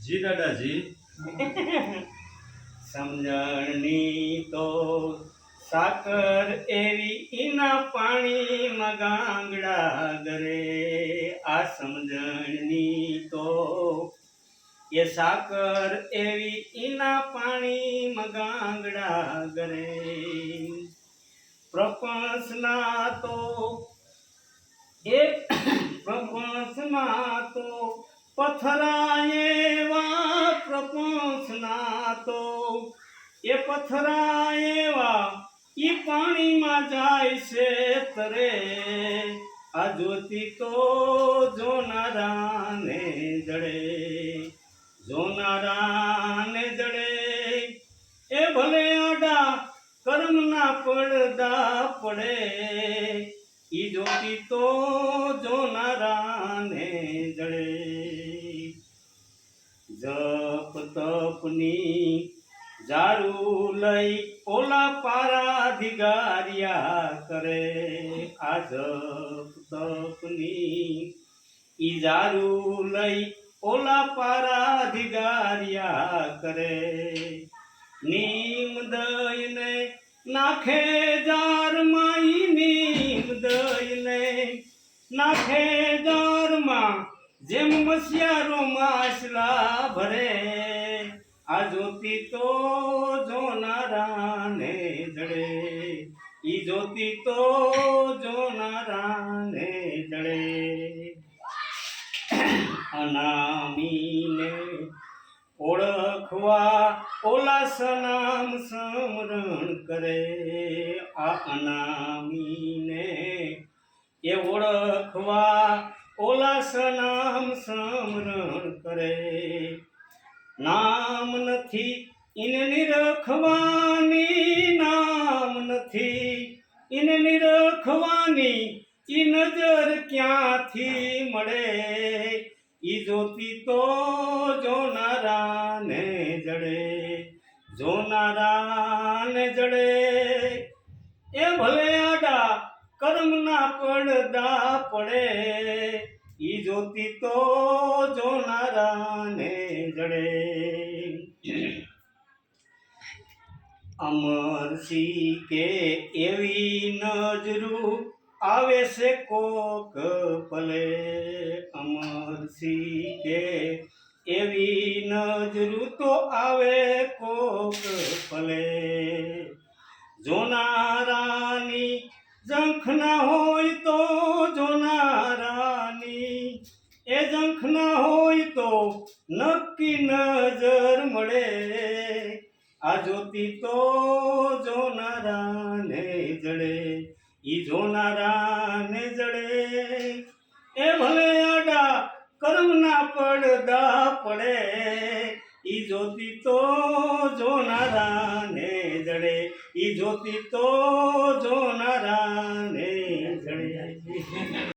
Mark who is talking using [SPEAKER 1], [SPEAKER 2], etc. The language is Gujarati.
[SPEAKER 1] જી દાદાજી. સમજણની તો સાકર એવી ઈના પાણીમાં ગાંગડા ગરે. આ સમજણની તો એ સાકર એવી ઈના પાણીમાં ગાંગડા ગરે. પ્રપંચના તો પ્રપંચના તો પથરા એવા, પ્રપંચના તો એ પથરા એવા ઈ પાણીમાં જાય છે તરે. આ જ્યોતિ તો જોનારાને જડે, જોનારાને જડે. એ ભલે આડા કર્મના પડદા પડે, ઈ જ્યોતિ તો જોનારાને જડે. જપ તપની જારું લઈ ઓલા પારાધિગારિયા કરે. આ જપ તપની ઈ જારું લઈ ઓલા પારાધિગારિયા કરે. નીમ દઈને નાખે જારમાં, ઈ નીમ દઈને નાખે જારમાં, જેમ મસિયારો માછલા ભરે. આ જ્યોતિ તો જોનારાને જડે, ઈ જ્યોતિ તો જોનારાને જડે. અનામીને ઓળખવા ઓલા સનામ સમરણ કરે. આ અનામીને એ ઓળખવા ઓલા સનામ સમરણ કરે. નામ નથી ઇને નિરખવાની, નામ નથી ઇને નિરખવાની, ઈ નજર ક્યાંથી મળે. ઈ જ્યોતિ તો જોનારાને જડે, જોનારાને જડે. એ ભલે આડા કર્મના પડદા પડે, ઈ જ્યોતિ તો જોનારાને જડે. અમરસિંહ કે એવી નજરું આવે છે કોક પલે. અમરસિંહ કે એવી નજરું તો આવે કોક પલે. જોનારાની જંખ ના હોય તો, જોનારાની એ જંખ ના હોય તો નક્કી નજર મળે. આ જ્યોતિ તો જોનારાને જડે, ઈ જોનારાને જડે. એ ભલે આડા કર્મના પડદા પડે, ઈ જ્યોતિ તો જોનારાને જડે, ઈ જ્યોતિ તો જોનારાને